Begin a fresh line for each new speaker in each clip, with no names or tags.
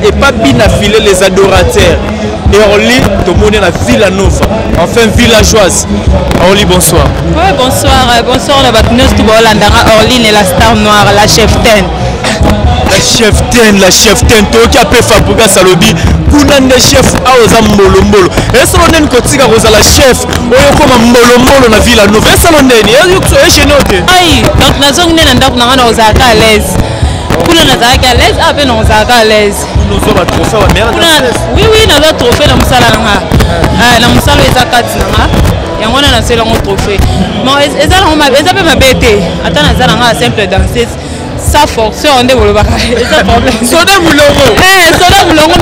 Et pas bien affilé les adorateurs. Et Orly, tout le monde est la Villanova, enfin villageoise. Orly, bonsoir.
Oui, bonsoir. Bonsoir, la Batneuse, tout le monde. Orly est la star noire, la cheftaine.
La cheftaine, toi qui as fait Fabouga Salobi, Kounande chef, Aoza Mbolo. Et Salonène Kotika Rosa la chef, Oyo comme Mbolo na Villanova. Et Salonène, et chez nous.
Oui, donc nous sommes à l'aise. Pour nous à l'aise, après nous à l'aise.
Nous avons un trophée,
oui, nous avons un trophée dans le salon. Dans le salon, il y a 4 et on a un trophée. Mais ils ont ma bête. Attends, ils ont un simple danseuse. Ça force, on est au bac.
Sonne
Moulongo,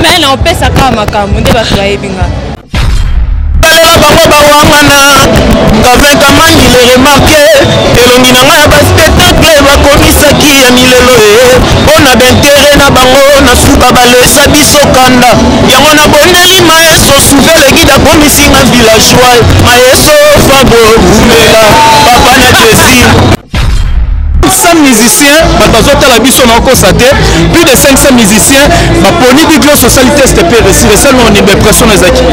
mais on peut ça comme on est basé binga.
Avec Amani le remarqué elongi na ngai ba spectacle bakomisaki ya milelo on a d'intérêt na bango na suba balesa biso kanda yango na bondeli maeso souvele gida komisinga villageois maeso fabo umela papa na Jessie
500 musiciens, plus de 500 musiciens, Pony Biglo Socialité STP, c'est seulement une impression des acquis.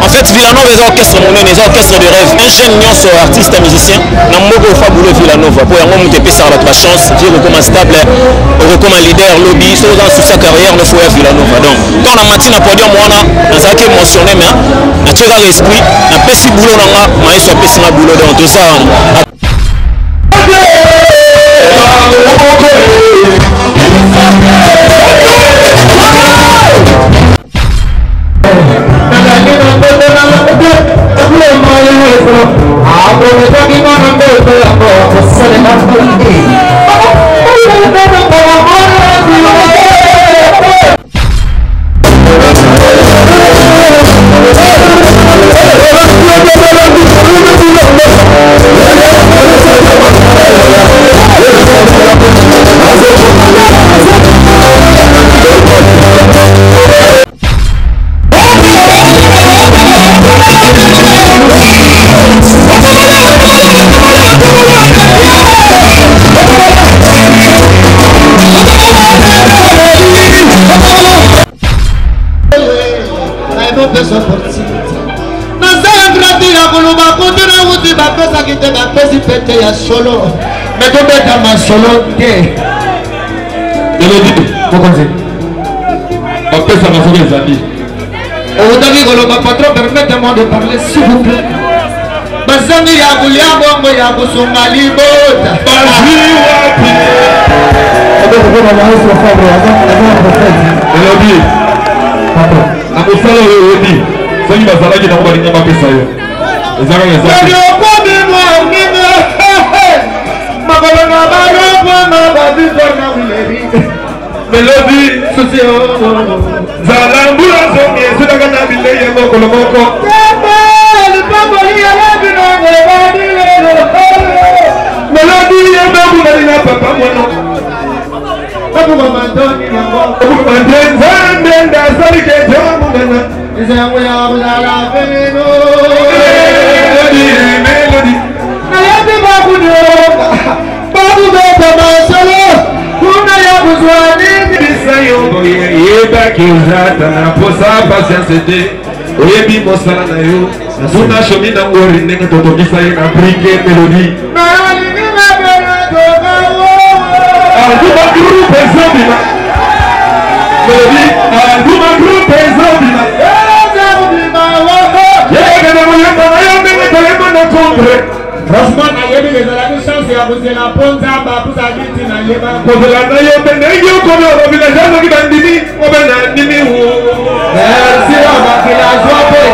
En fait, Villanova est un orchestre monnaie, un orchestre de rêve. Un jeune nion sur artiste et musicien, n'a pas fabuleux Villanova. Pour y monter ça la chance, dire comme un stable, comme un leader, lobby, sur sa carrière, le foyer Villanova. Donc, quand on a matin à podium, on a été émotionné, mais on a tiré l'esprit, on a pessi boulot, on a fait pessi boulot dans tout ça.
Solo, mais tu es dans ma solo. Permettez-moi de parler s'il vous plaît. Bazami Yabuliabo Yabusungali Bota. Mélodie, Zalambula, franchement, il y a des chances à vous la prendre à vous habiter dans les bancs. Vous avez merci à la joie pour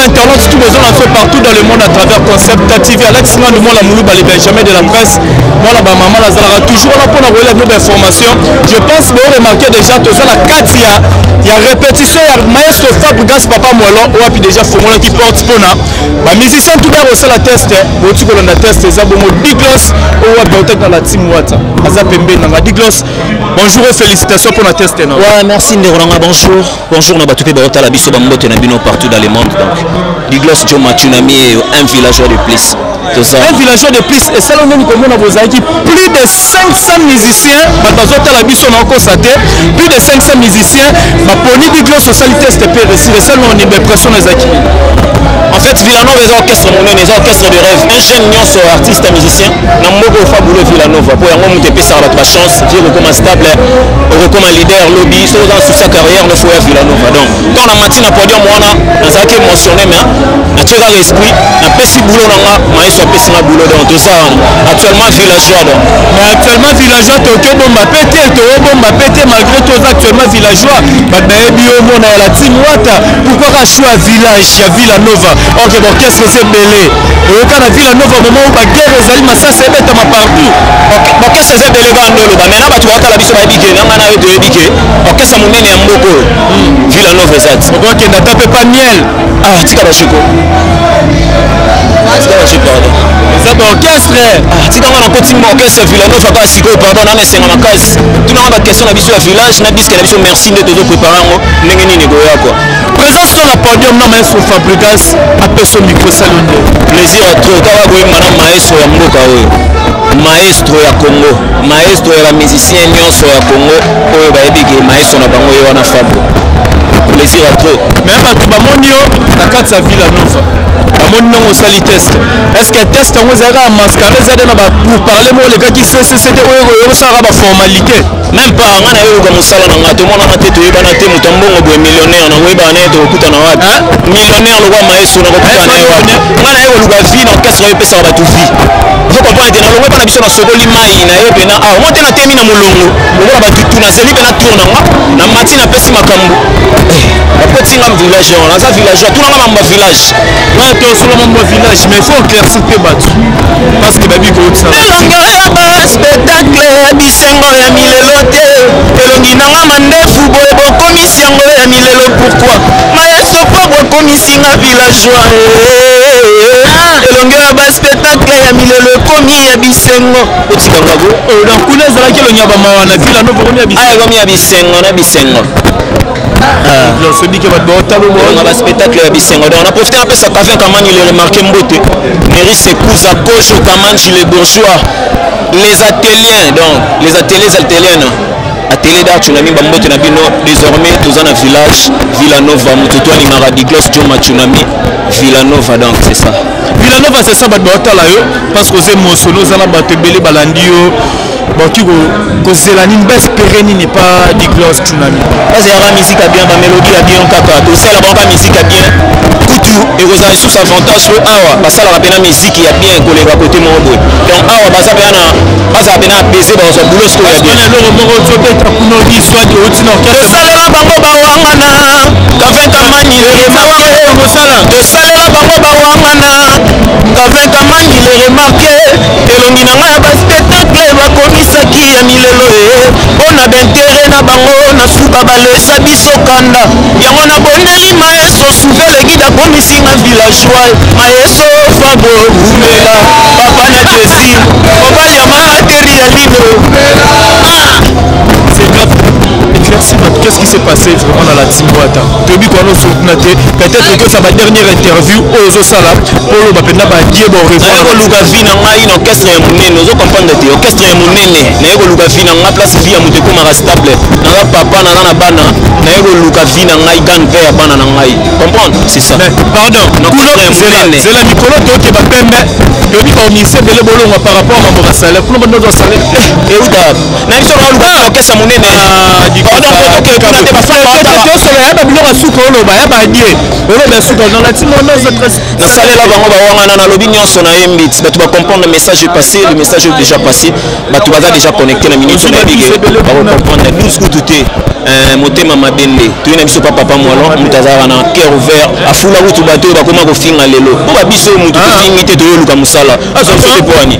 Internautes, tout besoin en fait partout dans le monde à travers Concept TV. Alex Rand, moi la Moulouba, les Benjamin de la presse, moi la maman la Zara, toujours là pour nous relève nos informations. Je pense que vous remarquez déjà tout ça, la 4 il y a répétition, il y a maestro Fabregas Papa Moelon, ou puis déjà Fomona qui porte Pona. Les musiciens tout d'abord aussi la test, au tout cas la test, c'est Zabomo Diglos, ou peut-être dans la team Wata. Azapembe Nanga Diglos. Bonjour et félicitations pour la test.
Ouais, merci Ndoranga, bonjour. Bonjour, on va tout à la biso Bambote Nabino partout dans le monde. Diglos Joma Tsunami est un villageois de plus.
Un villageois de plus, et ça, on a plus de 500 musiciens, plus de 500 musiciens, Pony Diglos au salut test c'est ça, on est impression des acquis.
En fait, Villanova est un orchestre monnaie, un orchestre de rêve. Un jeune nion sur artiste et musicien. Nambogo Faboulé Villanova. Pour y monter ça la chance, dire comme stable, comme un leader, lobby, sur sa carrière, le foyer Villanova. Donc, quand la matinée à podium, on a émotionné, mais on a tiré l'esprit, on a pessi boulot, on a maïs, on a pessi ma boulot dans tout ça. Actuellement, villageois.
Mais actuellement, villageois, Tokyo, bomba pété, malgré tout ça, actuellement, villageois. On a la team Wata. Pourquoi choisir village, Villanova? Ok, bon, qu'est-ce que c'est belé? Et quand la Villanova, au moment où la guerre est allée, ça c'est bête partout.
Ok, qu'est-ce que c'est belé? Maintenant, tu vois que la biso va épiquer, on a eu de épiquer. Ok, ça m'a mené un moko. Villanova, ça.
Ok, n'a tapé pas miel.
Ah, tu vas chico.
C'est un orchestre.
Ah, tu vas continuer orchestre Villanova, pas si gros, pardon, mais c'est ma case. Tu n'as pas de question, la biso à village, n'a bisque la biso merci de te préparer.
Présence sur la podium, non, mais sur Fabregas, après son micro salon.
Plaisir à trop. Madame maestro ya mboka oyo. Maestro ya Congo. Maestro ya musicien nyonso ya Congo. Oyo ba ebiki maestro na bango yo na Fabio. Plaisir à trop.
Mais bato bamonio na kati ya Villanova. Bamoni non osali test. Est-ce que test on zera mascaré zade na ba pour parler mo le gars qui c'était oyo sara ba formalité.
Même pas ngana yo ko musala na ngato mona na tete yeba na te mutombongo bo millionnaire na weba na to kuta na wapi. Millionnaire lo kwa maestro na ko kuta na wapi. Ngana yo lu ba vie na orchestre yo pesa ba tu vie. Faut comprendre na lo weba na biso na sokoli mai na yo pena ah monte na temi na mulongo. Lo ba tutu na zeli pena tourna na mati na pesi makambu. Petit ngam village on a ça village tout na ngam village.
Ouais, toi solo mon village mais il faut éclaircir tes battu. Parce que baby ko ça.
Spectacle bisengo ya milelote elongi nanga mandefu boye bokomisi yango ya milelo pourquoi maestro po bokomisi nga villageois elongi ya baspectacle ya milelo ekomi ya bisengo otikanga bo
donc kuna ezalaki elongi ya bamawa na Villanova
ekomi ya bisengo na bisengo on a un spectacle à Bissengo. On a profité un peu ça café Kaman, il est remarqué Mbote. Méris s'épouse à Kojo Kaman, les bourgeois. Les ateliers, donc les ateliers alteliens. Atelier d'art, Tsunami Bambote Nabino, désormais, tous en un village, Villanova, Mututo Limara Diglos, Joma Tsunami, Villanova, donc c'est ça.
Villanova, c'est ça, parce que c'est Mosono, Zana Batebele Balandio. qui Kozélani baisse pérenne n'est pas Diglos Tsunami.
C'est la musique à bien, la mélodie à bien, c'est la musique à bien. Coutu et vous avez sous avantage que awa parce que la peine musique il y a bien collé à côté mon boy. Donc awa parce que ça bien baiser dans son boulot ce qu'il y a bien.
Le moro tsope ta kuno di soit de haute orchestre.
Salela bango bawangana. Kaventa mani le remarqué mosala. De salela bango bawangana. Kaventa mani le remarqué. Elongi na nga ba spectacle bakomisaki ya milelo ona bentere na bango na suka balesa biso kanda yango na bondeli maeso souvele gida komisinga villageois maeso fabo umela papa na désir mobali ya marateri ya lino.
C'est grave. Éclaircis, qu'est-ce qui s'est passé vraiment dans la team Wata? Peut-être que ça va dernière interview aux Osala pour le Bapenda Badié bon revoir.
Luka Vina ngai na orchestre ya munene ozo comprendre te orchestre ya munene na yego Luka Vina nga place via muteko mara stable na papa na bana na yego Luka Vina ngai gan pe ya bana na ngai comprendre c'est ça.
Mais pardon c'est la Nicolas to ba pembe yo ni ba mise bele bolongo par rapport à mon salaire pour le monde salaire
et uta na biso na Luka orchestre munene nasalela bango bawangana nalobi nyonso na ye mbiti bato bacomprendre le message est passé, le message est déjà passé bato baza déjà connecté na minute nabige bacomprendre 12 kutu te motema mabende toye na biso pa papa mwalon moto azalaka na cœur ouvert afula kutu bato oyo bakoma kofinga lelo po babiso oyo motu tofingi te toyoluka mosala azobiso te poani.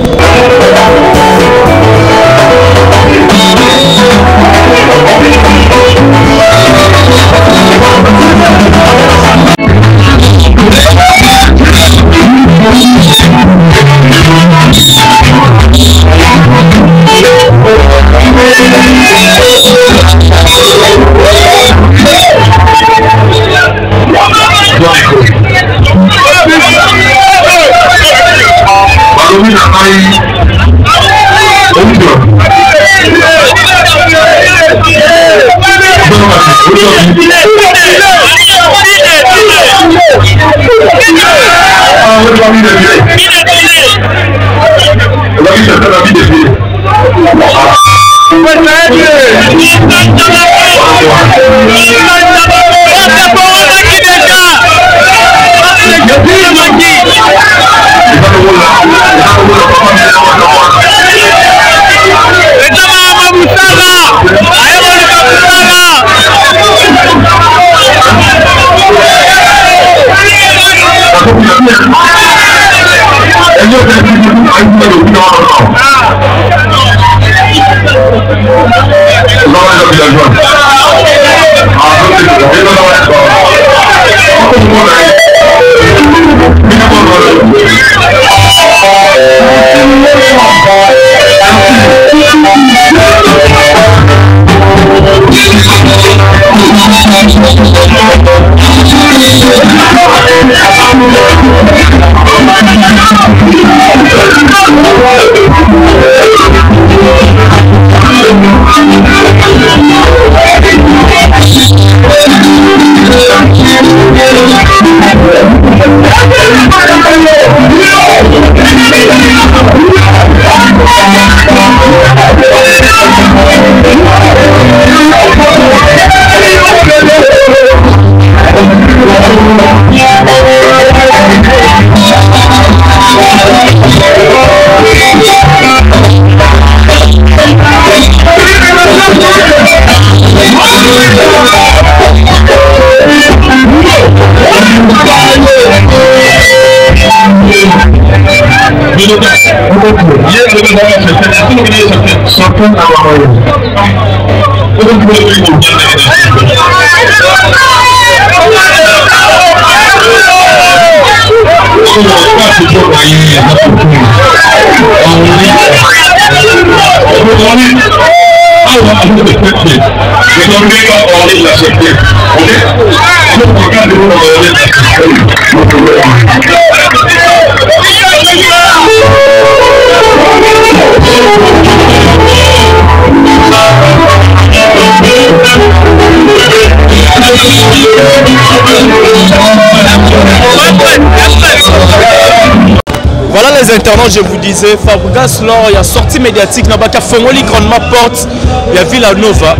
Voilà
les internautes, je vous disais, Fabregas lors il y a sortie médiatique, n'a pas qu'à Fongoli grandement porte, il y a Villanova.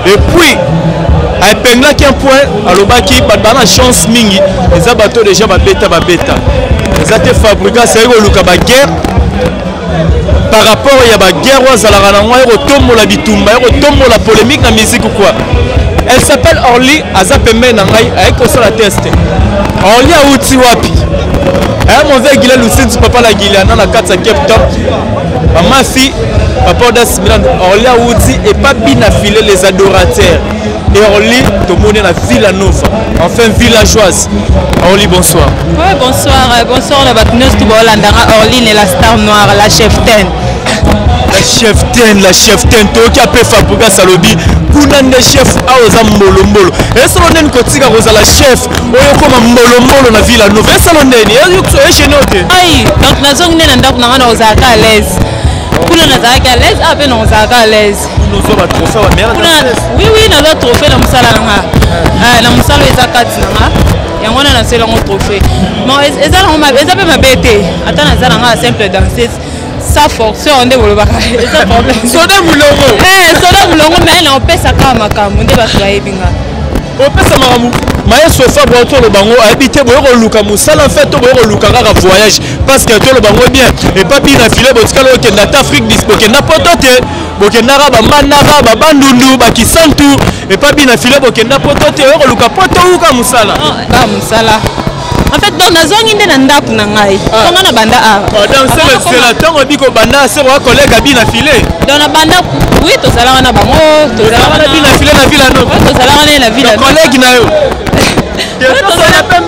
Et puis, à Pengla qui un point, à l'Obaki, pas de chance mingi, les abattos déjà va bêta. Les athées Fabregas, c'est la guerre. Par rapport à la guerre, il y a la bitumba, la polémique dans la musique ou quoi. Elle s'appelle Orly Azapemé Nangai avec la test. Orly a outi wapi. Elle m'a dit que papa la Guiléana na 4 Cape Town. Ma fille, papa d'As Milan, Orly a outi et pas bien affilé les adorateurs. Et Orly, tout le monde est à Villanova, enfin villageoise. Orly, bonsoir.
Oui, bonsoir. Bonsoir, la Batneuse Toubalandara. Orly est la star noire, la cheftaine.
La cheftaine, qui a fait Fabregas Salobi, Kounan des chefs à Ozambolo. Et ce qu'on a dit que la chef, on est comme Mbolo na Villanova. Et ce qu'on a dit,
aïe, donc la zone n'est pas à l'aise. Kuna nazaka à l'aise, après non nazaka à l'aise. Oui, naza trophée na musala nga. Na musala ezakati nga. Yango na sela ngo trophée. Bon, ezala pe mabete. Ata nazala nga simple danseuse. Ça force on de bolobaka. C'est problème.
Soda mulongo.
Soda mulongo mais na opesa ka makambo nde ba kraibinga.
Opesa makambo. Maestro Fabregas le bango habité boyo luka musala en fait boyo luka kaka voyage parce que to le bango bien et pas bien affilé botika lo ke na Afrique dispoke na potote boke na ba manara ba bandundu ba kisantu et pas bien affilé boke na potote boyo luka poto uka musala
ba musala en fait donc nazongi nde na ndaku na ngai tonga na banda a
donc c'est la tonga biko banda c'est wa collègue abi na filé
donc na banda oui to sala na bango to sala na bi na filé na Villanova to sala na Villanova
collègue na yo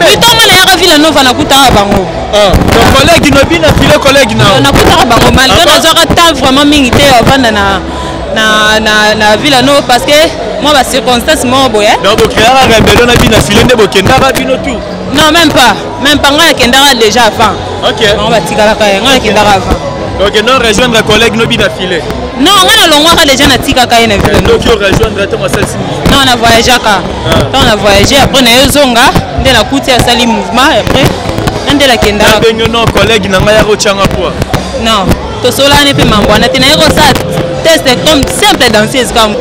Mitongo na Villanova na kutaka bango.
Donc collègue no bi na filé collègue na
kutaka bango malgré nazaka ta vraiment mingi te avanda na Villanova parce que moi ba circonstance mo boye.
Donc bo créer la rébellion na bi na filé nde bo kenda ba bino tout.
Non même pas nga kendaka déjà avant.
OK.
On va tikala ka nga kendaka avant.
Donc non rejoindre collègue no bi na filé.
Non, on a longtemps déjà na tika ka ina Villanova.
Donc yo rejoindre ton celle-ci.
Non, on a voyagé on a voyagé après on a zonga, de la couture sali mouvement après on de la kenda.
Non collègue na nga ya ko changa quoi.
Non, to sola ne pe mambo na tina ko ça test comme simple danseuse comme.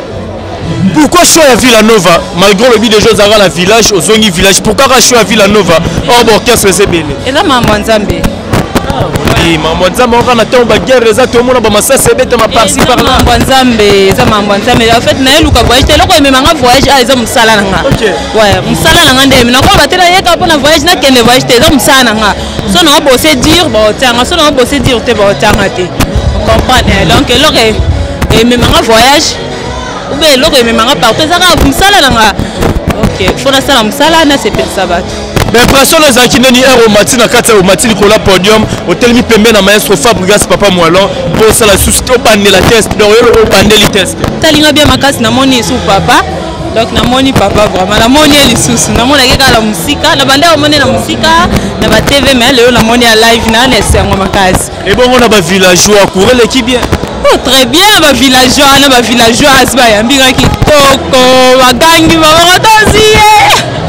Pourquoi choisir Villanova malgré le but des jeux à la village au Zongi village? Pourquoi choisir Villanova? Oh bon, qu'est-ce que c'est belé?
Et là mambo nzambe.
Oui, mambo nzambe on a tant ba guerre les tout le monde ba massa c'est bête ma par-ci par là.
Mambo nzambe en fait na eluka voyage te loko memanga voyage a eza musala nanga.
OK.
Ouais, musala nanga ndeme na ko batela yeka pona voyage na kende voyage te eza musala nanga. So na bosser dur ba tanga, so na bosser dur te ba tanga te. On comprend donc loko et memanga voyage ou bien loko memanga partout eza ka musala nanga. OK, faut na sala musala na c'est per sabat.
Mais pression les akineni ero matina kata o matili kola podium hotel mi pembe na maestro Fabregas papa Moalon pour ça la susciter bande la test donc yo bande li test
talinga bien makasi na moni sou papa donc na moni papa vraiment na moni eli susu na moni kaka la musika na bande moni na musika na ba TV mais le na moni à live na lesengo makasi
et bon on a ba villageois courir l'équipe bien.
Oh très bien ba villageoise ba yambika kitoko bagangi ba rotosie.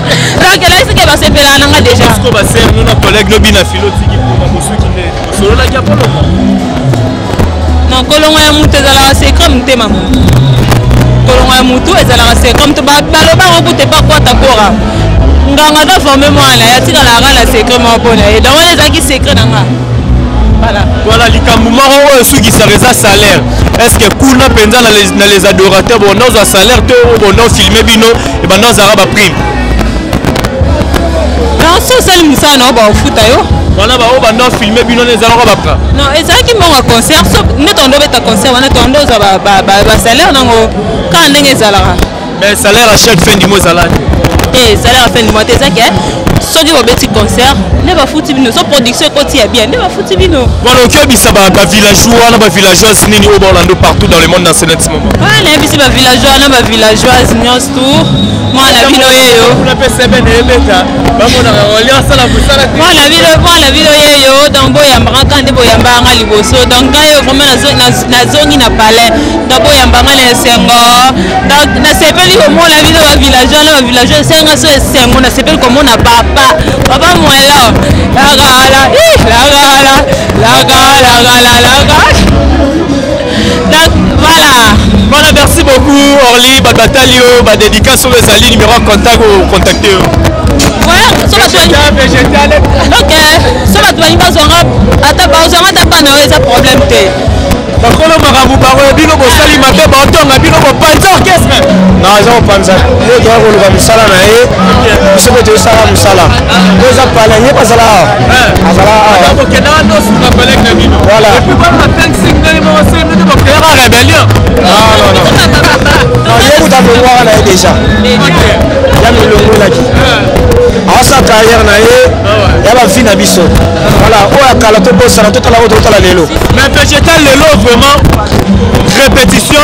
Donc là c'est que va se faire là déjà.
Parce que va ser nous nos collègues no bina philo tiki pour mosu qui ne solo la diapolo.
Non kolongo ya mutu ezala c'est comme te maman. Kolongo ya mutu ezala c'est comme te ba baloba ko te pas quoi ta kora. Nganga da former moi là ya tika la secret mo pona et donc les aki secret nanga.
Voilà likambu maro oyo soki ça salaire. Est-ce que kuna penza na les adorateurs bon nos salaire to bon no filmer bino et ben nos araba prime.
Non, c'est le moussa non ba foot ayo.
Voilà ba o ba no filmer bino les araba ba pra.
Non, et ça qui mon concert, so ne tondo beta concert, wana tondo za ba salaire nango ka ndenge zalara.
Mais salaire à chaque fin du mois zala.
Eh, salaire à fin du mois c'est ça que soki ba beti concert, ne ba foot bino, so production côté ya bien, ne ba foot bino.
Voilà, OK bisa ba villageois, na ba villageoise nini au Orlando partout dans le monde dans ce moment.
Ah, na bisi ba villageois, na ba villageoise nyos tout. Moi la ville yeyo.
On appelle ça ben ebeta. Ba mona rolya sala musala.
Moi la ville yeyo donc boyamba kande boyamba nga liboso. Donc ngayo vraiment na zongi na palais. Donc boyamba nga na sengo. Donc na sepeli ko mo la ville ba villageois senga so sengo na sepeli ko mo na papa. Papa moi là. La gala. Donc voilà.
Voilà, merci beaucoup Orly, Batalio, dédicace aux alliés, numéro en contact ou contacter.
Ouais, sur la toile. Ok, sur la toile, il va s'en rendre. Attends, pas ça problème.
Bakolo marabu baro bino bosali mabe batonga bino bopanza orchestre.
Non, ils ont panza. Ils doivent rouler comme ça là, mais ils sont tous ça là, musala. Ils ont pas l'air pas ça là.
Ah, ok, non, non, c'est pas palais que bino.
Voilà.
Et puis quand on a 5 signes, on sait nous de faire la rébellion.
Non. Non, il y a beaucoup d'avoir là déjà. Il y a mis le mot là qui. À sa carrière na ye, il y a la vie na biso. Voilà, on a calato pour ça, tout à la autre la lelo.
Mais végétal lelo vraiment répétition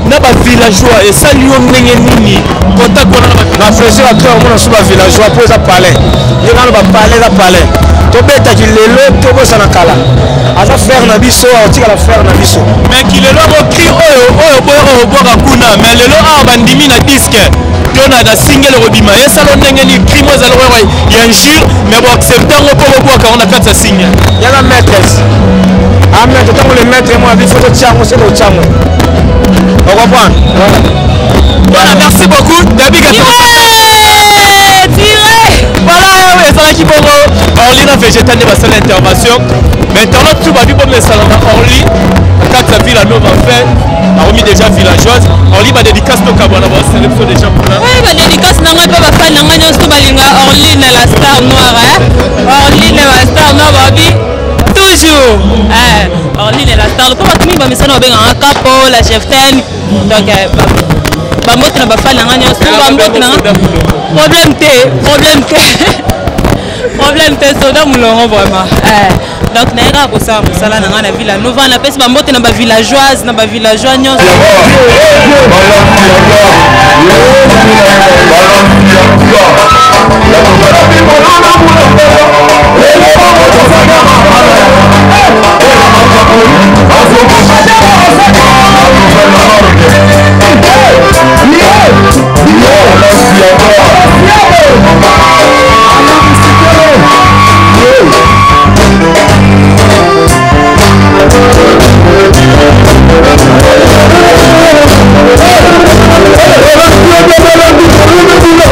na ba villageois et ça lui on nini contact on
na frère à toi on sur ba villageois pour ça parler. Il va ba parler. To beta ki lelo to bo sana kala. Aza faire na biso, on tika la faire na biso.
Mais ki lelo ko cri oyo boka kuna mais lelo a bandimi na disque. On a single robima et ça l'on a ni crime aux alloués il y a un jure mais bon acceptant au pauvre quand on a fait sa signe
il y a la maîtresse ah mais tout le maître moi il faut que tu c'est le tchamo on comprend
voilà merci beaucoup David voilà ça qui bon Orly na végétal ne va faire l'intervention maintenant tout va bien pour mes salons Orly quand sa ville à nous va faire a déjà villageoise Orly va dédicace to kabona ba sélection déjà pour là
oui ba dédicace na ngapa ba fan na nganya sto balinga Orly na la star noire Orly na la star noire babi toujours Orly na la star pour batumi ba misana ba benga capo la cheftaine donc ba mbote na ba fan na nganya sto ba mbote na problème te soda mulongo vraiment donc naira ko sa musala na ngana villa nova na pesi ba mbote na ba villageoise na ba villageois nyonso
Hey!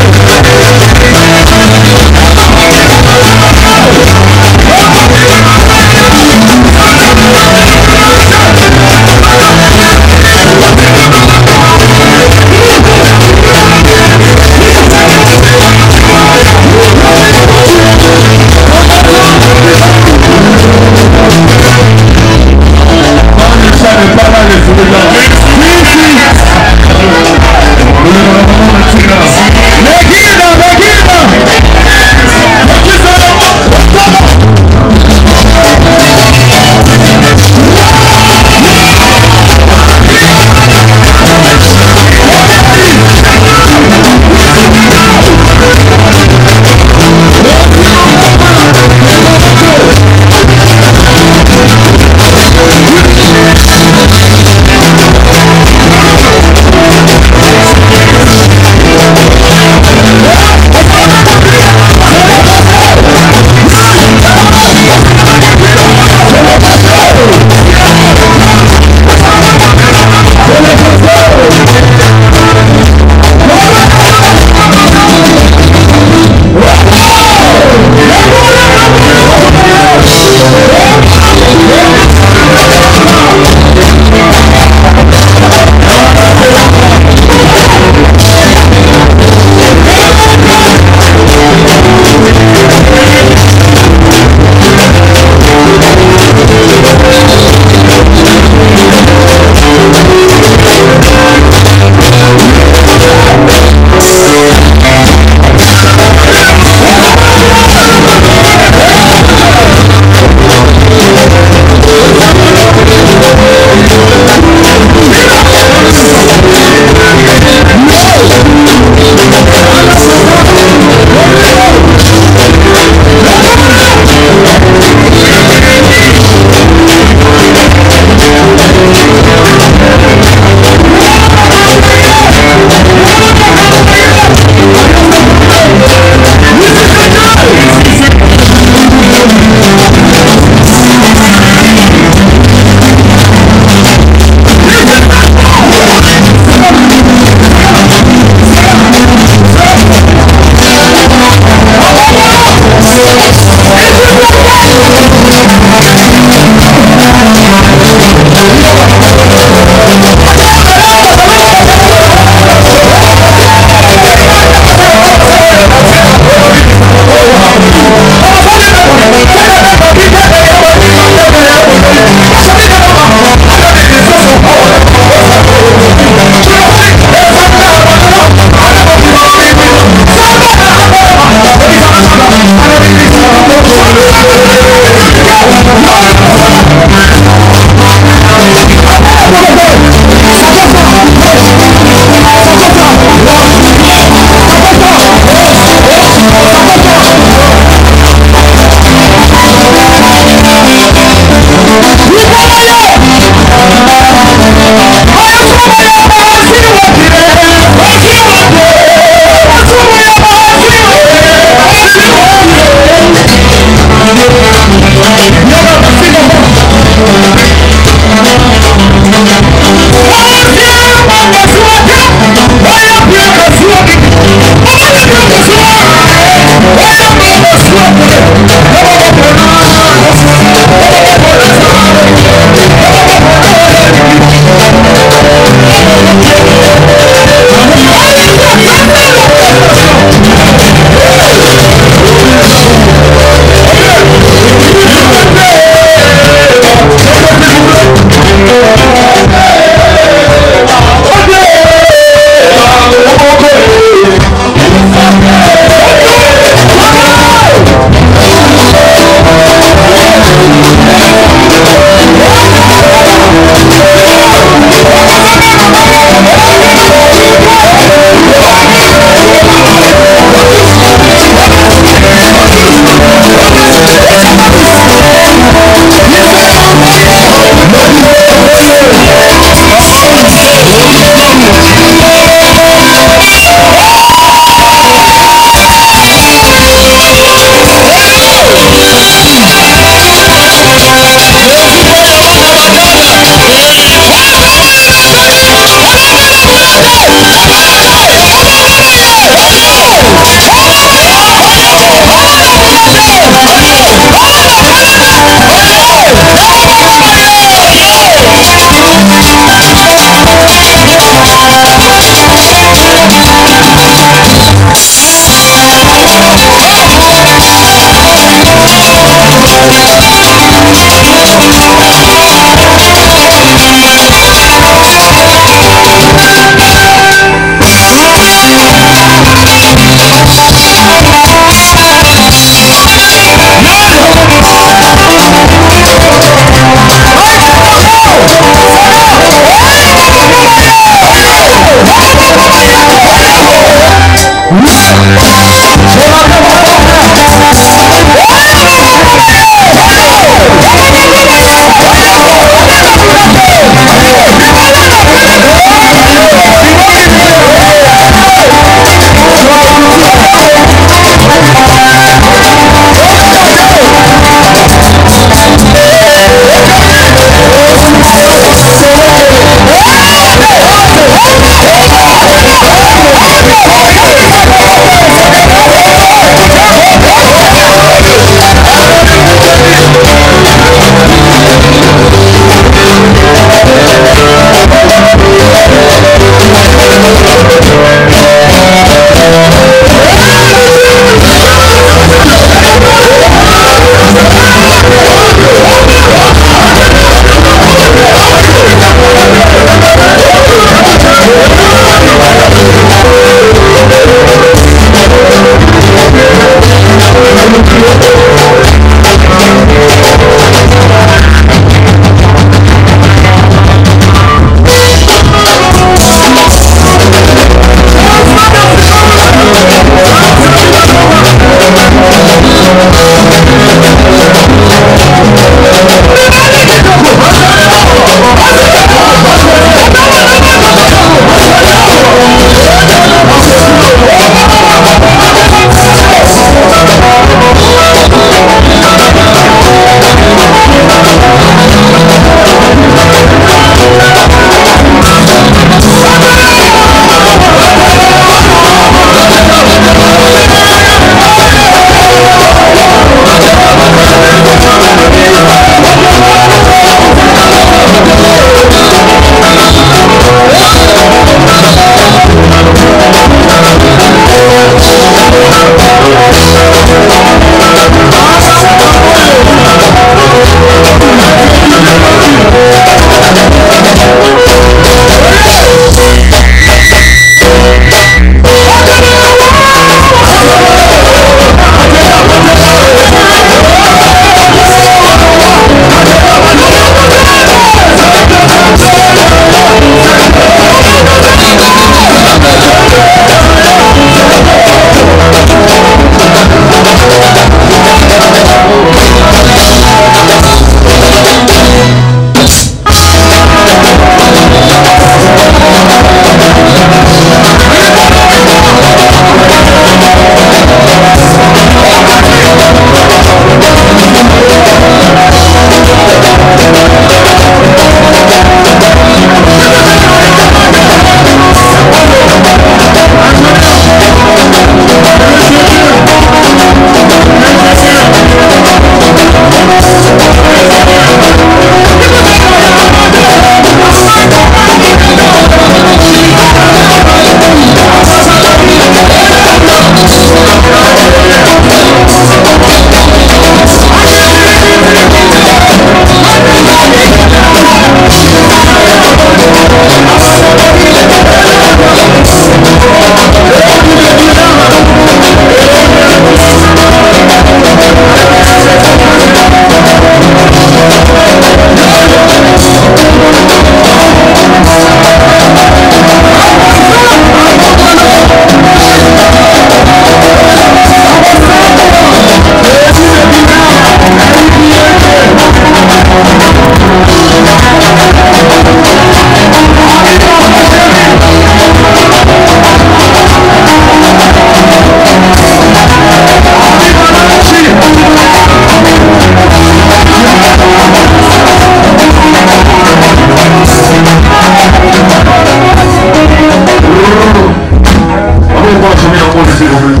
s'il vous plaît.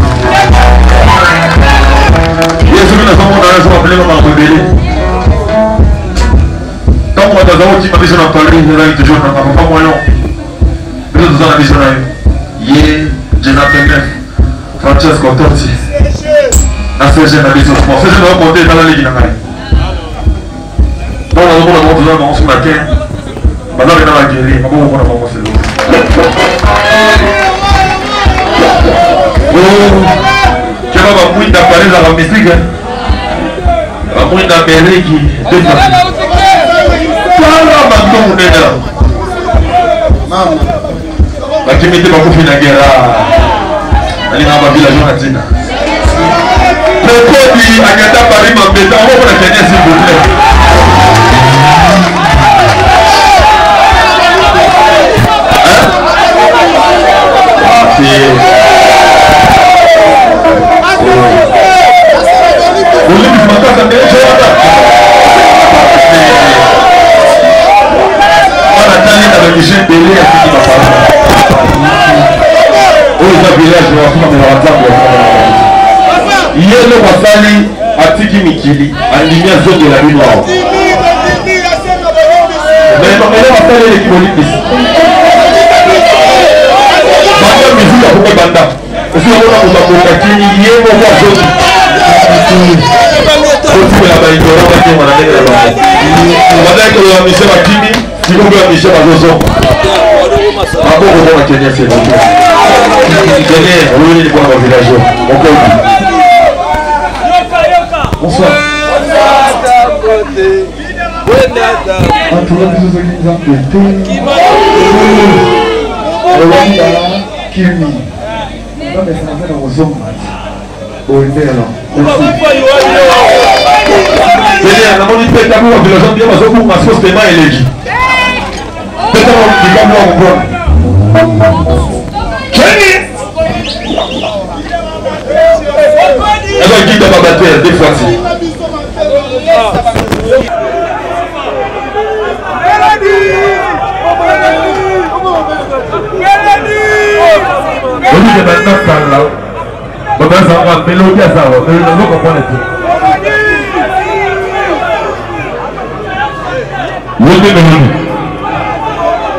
Il y a ceux qui ne sont pas dans appelés comme un rebelle. Tant qu'on a des gens qui m'ont dit que dans Paris, il y a toujours un pas moyen. Mais nous avons dit que hier, Jonathan Neff, Francesco Totti, la CG n'a dit que bon, CG n'a pas monté dans la ligue. Donc, on a besoin de sur la terre. Maintenant, on a la guérir. On va voir c'est l'eau. Tu vas voir mouille d'appareil dans la musique. La mouille d'appareil qui défend. Voilà, maintenant, on est là. La qui mettait pas confié dans la guerre. Elle est dans ma village latine. Le produit à Gata Paris m'a pété. On va voir la dernière, s'il vous plaît. Yelo Basali atiki mikili andimia zote la bino wao. Mais non, elle va faire l'équipe olympique. Banda musique à pourquoi banda? Parce que on a beaucoup de kini yelo kwa zote. Zote la baïdo la baïdo on a dit là. On va dire que la mission va kimi, si vous voulez la mission va zozo. Ah bon, on va tenir c'est bon. Tenez, oui, les bons villageois. On peut. Bonsoir. Elle va guider ma bataille des fois-ci. On dit que maintenant ça là, on va savoir mélodie à ça, on ne comprend pas.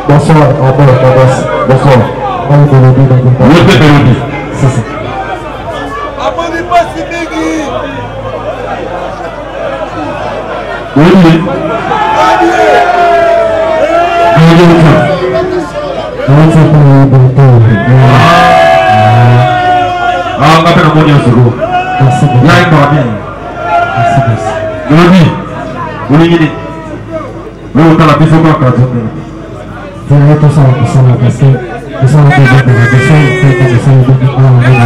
Bonsoir, bonsoir. Mélodie. C'est ça. Oui. Ah, on appelle un bon Dieu, c'est beau. Là, il va bien. Mélodie, vous l'ignorez. Vous avez la piste au corps, quand vous avez tout ça, parce que nous sommes des gens de la question, c'est que nous sommes des gens de la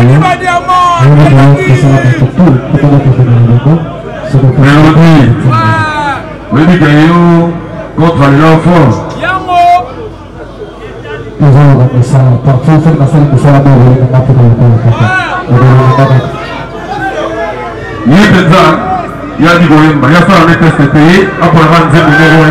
Mélodie Gaillot contre les enfants. Nous avons ça partout, c'est la salle de ça, il y a du goyemba, il y a ça avec STPI, après le 20e numéro 1.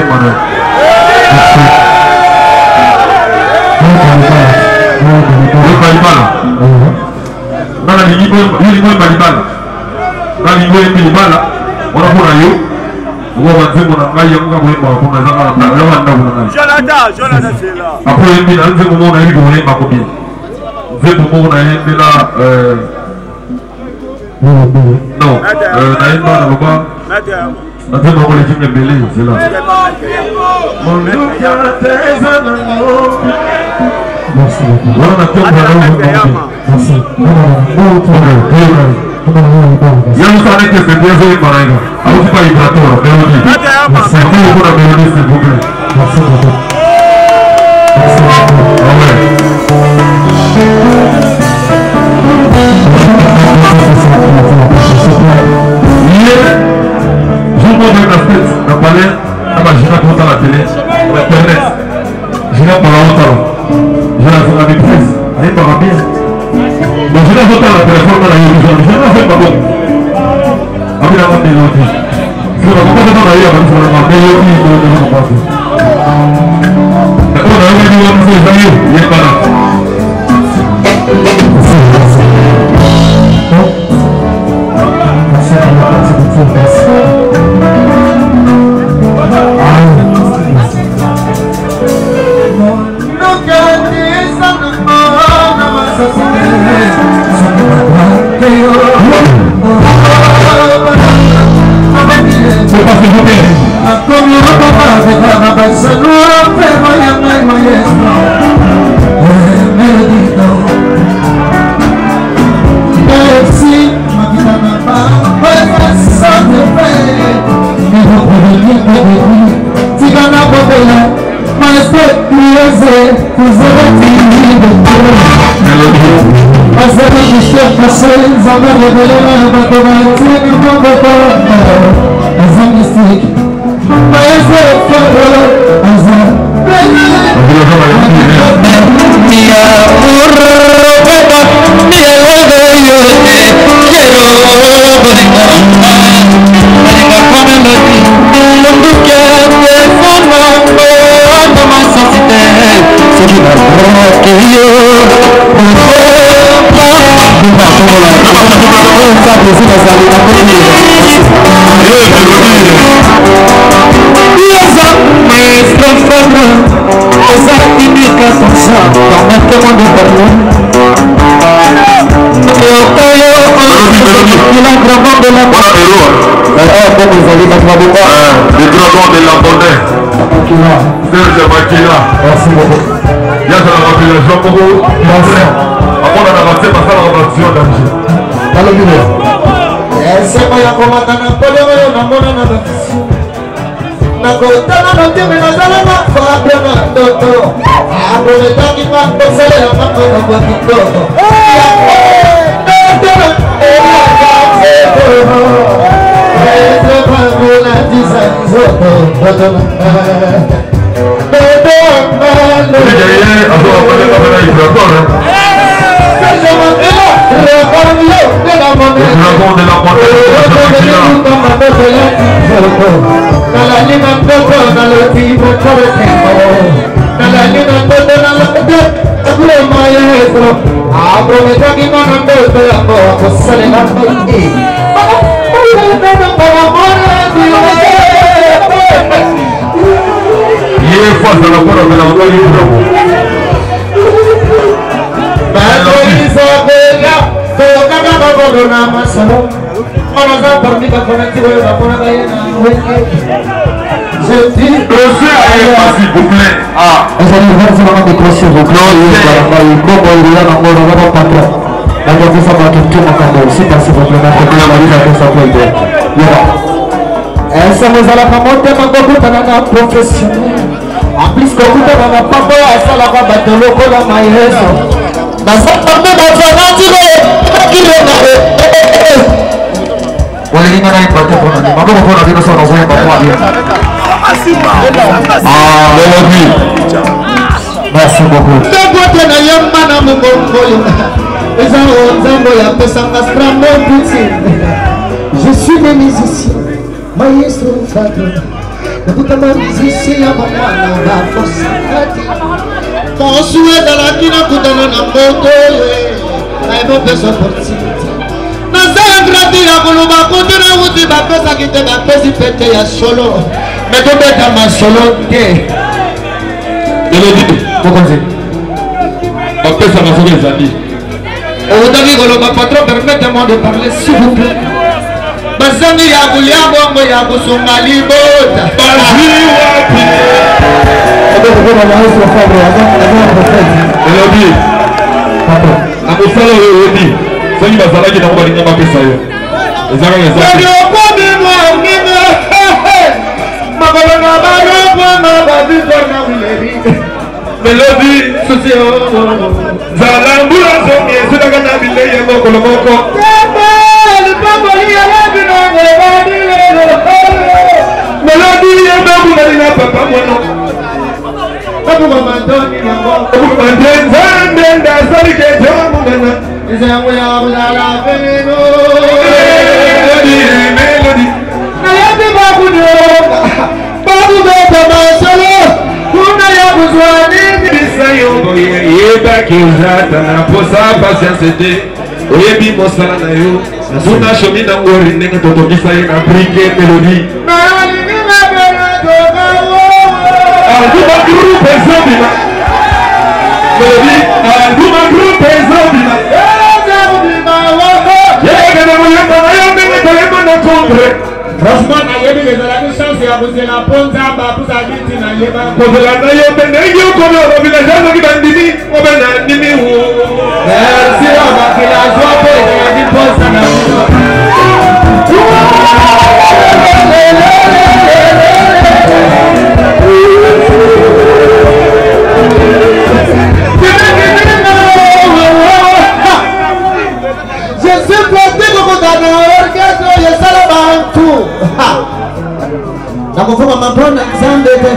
Merci beaucoup. Je suis des musiciens, maestro Fadron. Mon souhait dans la kina kutana na moto na ebo pesa opportunity. Na za grati ya kuluba kutana uti ba pesa kite ba pesi pete ya solo. Mais to beta ma solo de. Elodie, kokonze. Ba pesa ma solo ezali. Odaki koloba patron, permettez-moi de parler s'il vous plaît. Bazangi ya kulia bongo ya kusunga libota. Bazi wapi. Elodie. Na musala Elodie. Soki bazalaki na kobalinga mapesa yo. Ezaka ezaka. Makolonga baroko mabazi kona wilebi. Melodie sosio. Zalambula zongi ezaka na bileye moko moko. Melodie ya babu na papa mwana. Babu mama ndoni na ngo. Babu mandenda ndenda sari ke jamu ngana. Isangu ya bulala feno. Melodie. Na yapi babu ndo. Babu beta masolo. Kuna ya buzwani bisayo. Yeba kizata na posa patience de. Oyebi mosala na yo. Suna shomi na ngori nenga toto bisaye na brike Melodie. Alduma group ezobima Melodie, alduma group ezobima yega na muyamba na yombe ngetolema na kongre. Franchement na yebi ezalaki chance ya kozela ponza babuza biti na yeba kozela na yombe ndenge okomi obabila jazoki bandimi obe na ndimi wu. Merci abakila joie po ezalaki ponza na Je suis porté comme dans l'orchestre, je suis là tout. Namo kama mabona Zambede.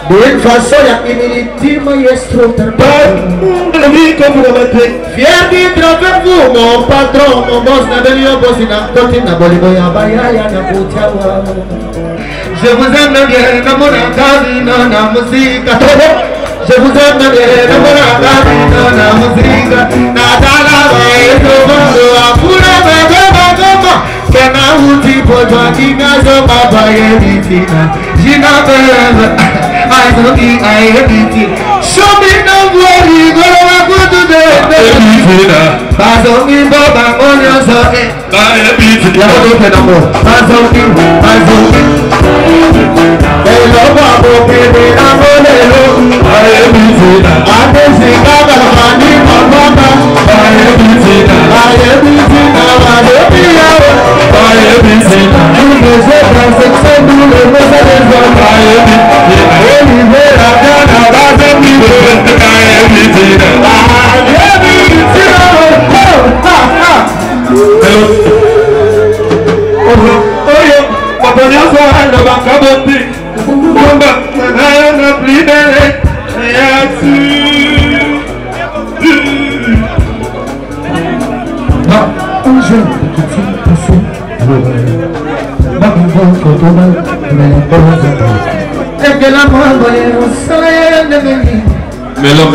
De une façon, il y a une ultime instrument. Fier d'être avec vous, mon patron, mon boss, n'a pas eu boss, n'a pas eu n'a pas eu je vous aime bien, dans mon acadie, dans la musique. Je vous aime bien, dans mon acadie, dans la musique. Nadala, et tout le monde, à pura, Kena uti pojo kinga zo baba yeditina Jina bela azoki ayediti Show me no worry go wakutu de yeditina Bazoki baba onyo so yeditina Ya odo ke namo Bazoki Elo babo kebe namo lelo Ayeditina Adesi kaba mani mababa Ayeditina Ayeditina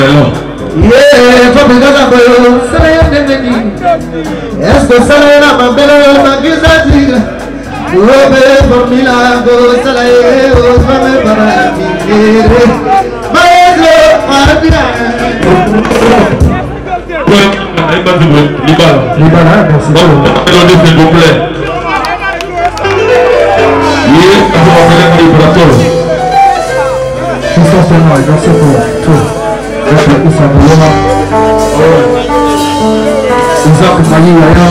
Melon.
Yeah, for because of you, say yes, the Salera, my better, my Gizati. Robe for Milago, Salero, Isaac Maria,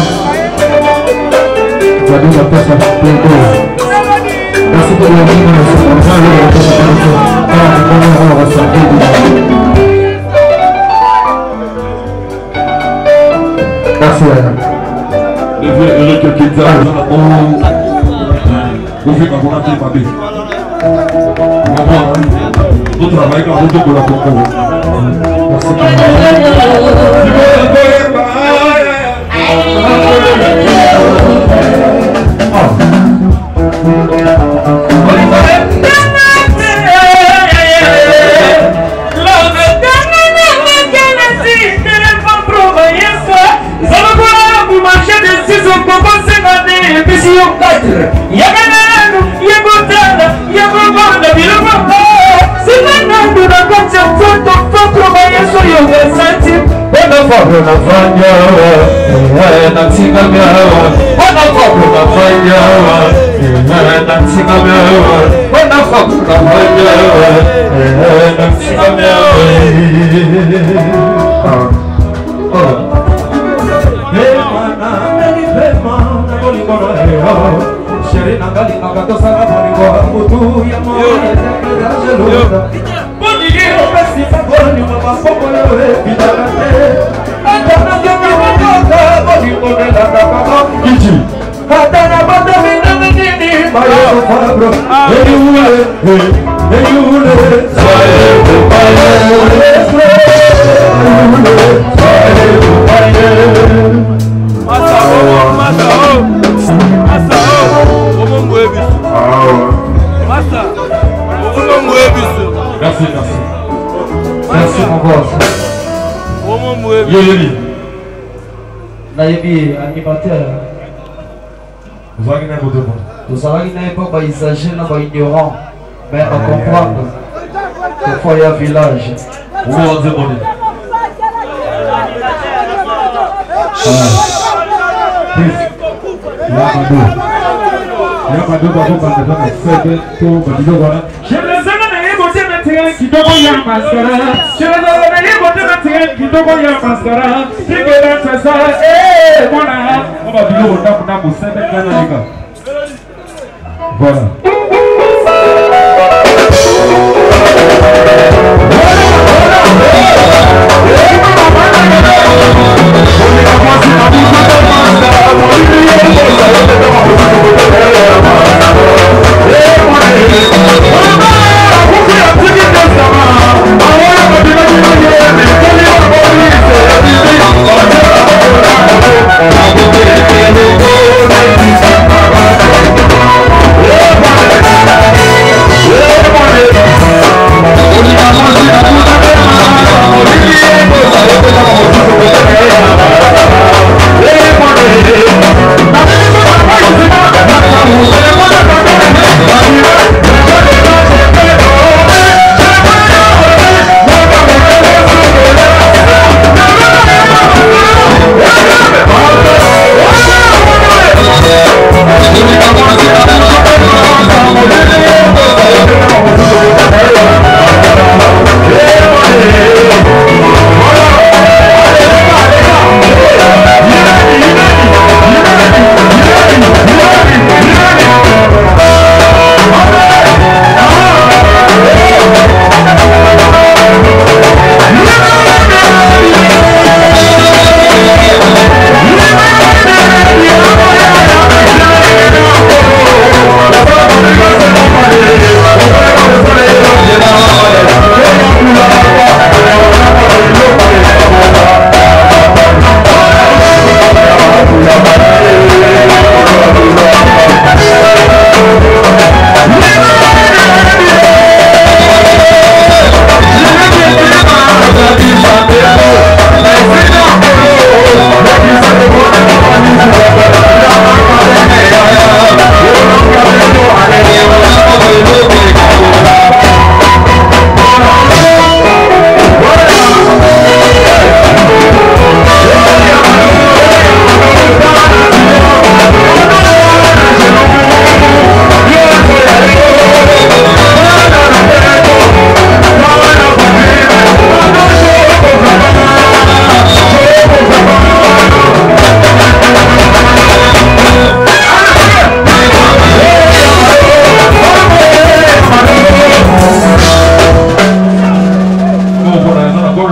jadi dapat sampai itu. Masih perlu minum sekarang lagi dapat itu. Orang sampai itu. Kasih ya.
Le kita vous faites pas pour papi. Tout travail quand vous pour la coco. Merci mon boss. Yoli.
Naïbi, animateur.
Vous avez une époque.
Vous avez une époque, ils s'agissent ignorants. Mais à comprendre. Des fois, il y a un village.
Vous m'en demandez.
Kidogo ya maskara, chelewa na yebo tena kidogo ya maskara, kigera sasa mwana,
Kama bilogo tapu tapu sebe kana nika. Voilà.
Hey,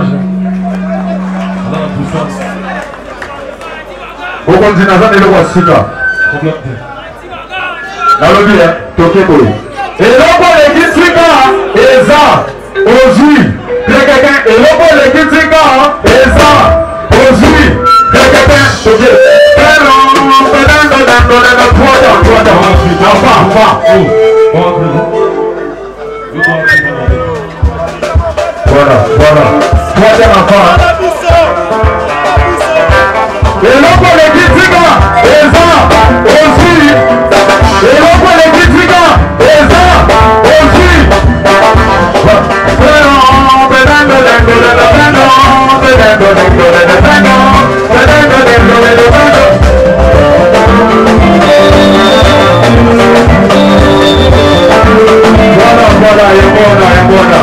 ange. La puissance. Au continent, ça n'est pas si là. La lobby, toqué boy. Et l'on l'équipe Trika, et ça, aujourd'hui, quelqu'un, et l'on l'équipe Trika, et ça, aujourd'hui, quelqu'un, toqué. Voilà, voilà. Troisième enfant. Et l'on peut les critiquer, et ça, aussi. Et l'on peut les critiquer, et ça, aussi. Voilà, et voilà.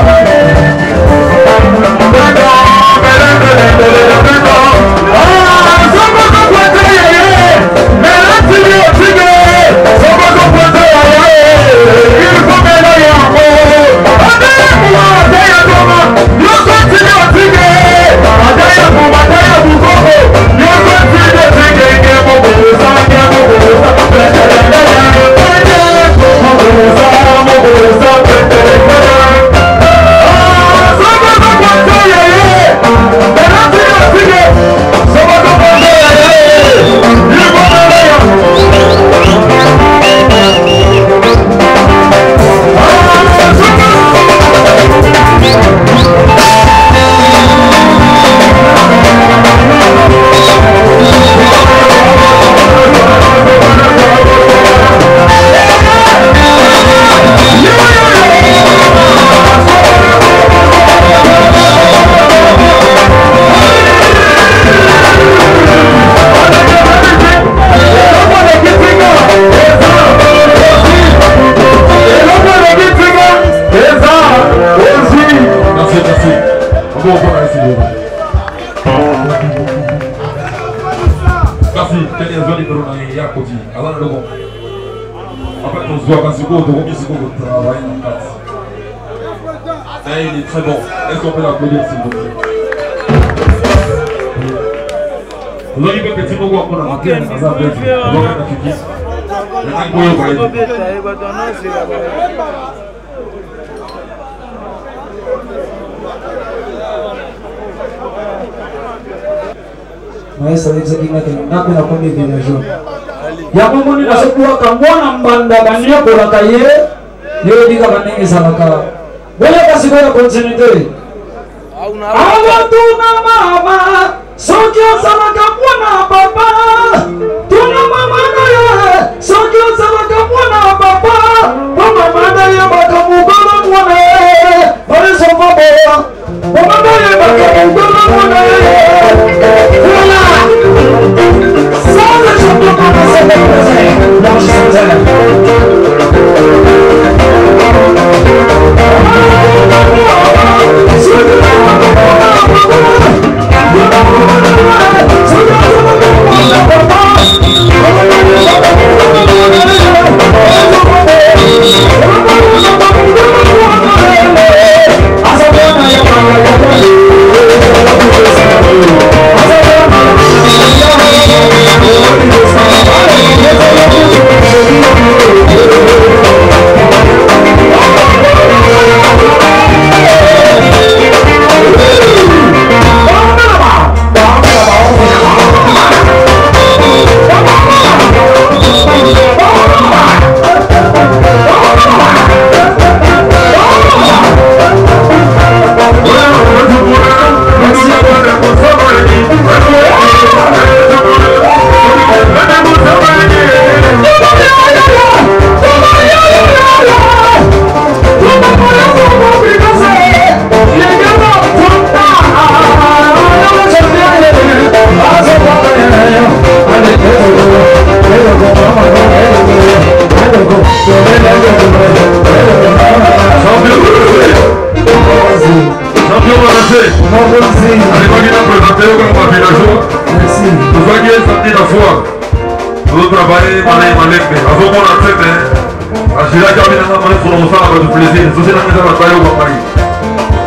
Il est très bon. Est-ce qu'on peut l'applaudir s'il vous plaît? Vous avez un petit mot pour la maquette, ça va bien. Vous avez un petit
maisha wezekina nape na kombi villageois ya momoni na sokuwa kamwana mbanda bania kola kaye yo diga banenge salaka boya kasi boya continuité awa tuna mama sokyo salaka mwana papa tuna mama na sokyo salaka mwana papa mama manda ya bakamugolo mwana ole sofa boya mama ya bakamugolo mwana voilà sans le champion qu'on a célébré dans ce
plaisir.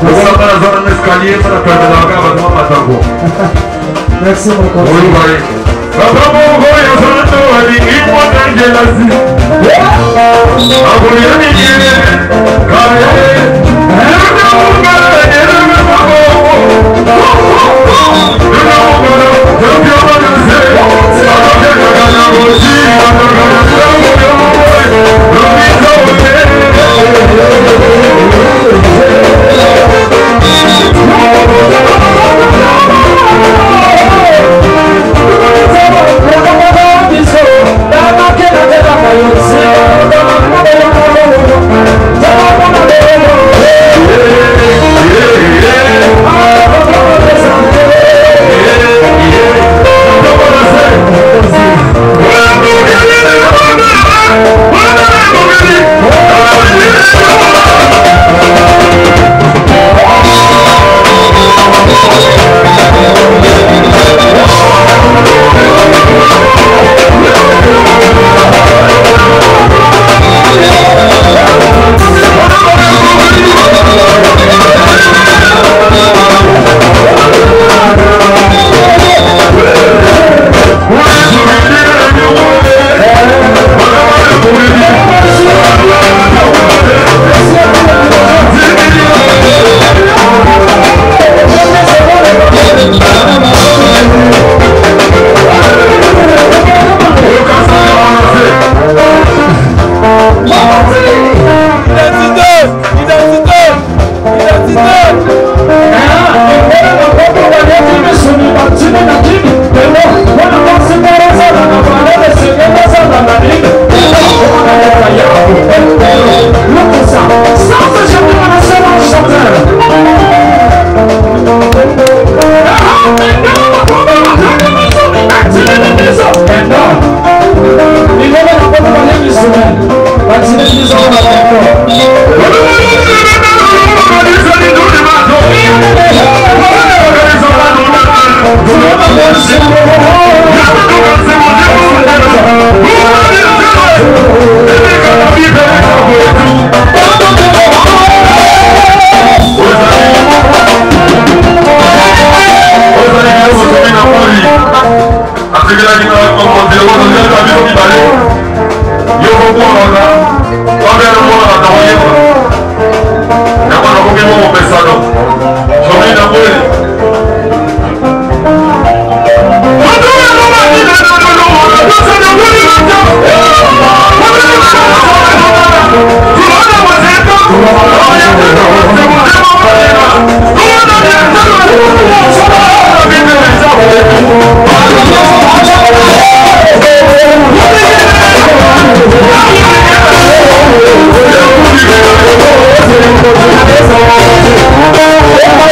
Voilà, pas la zone d'escalier, pas la perte de la gare, pas de matango.
Merci mon conseil.
Oui, oui. Papa, mon gars, il y a son nom, il dit, il m'a gagné la vie. Abouya, il dit, carré,
Oh,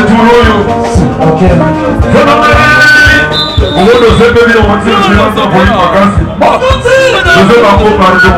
Tuloyo.
Ok.
On va nous aider, on va dire, je vais pardon.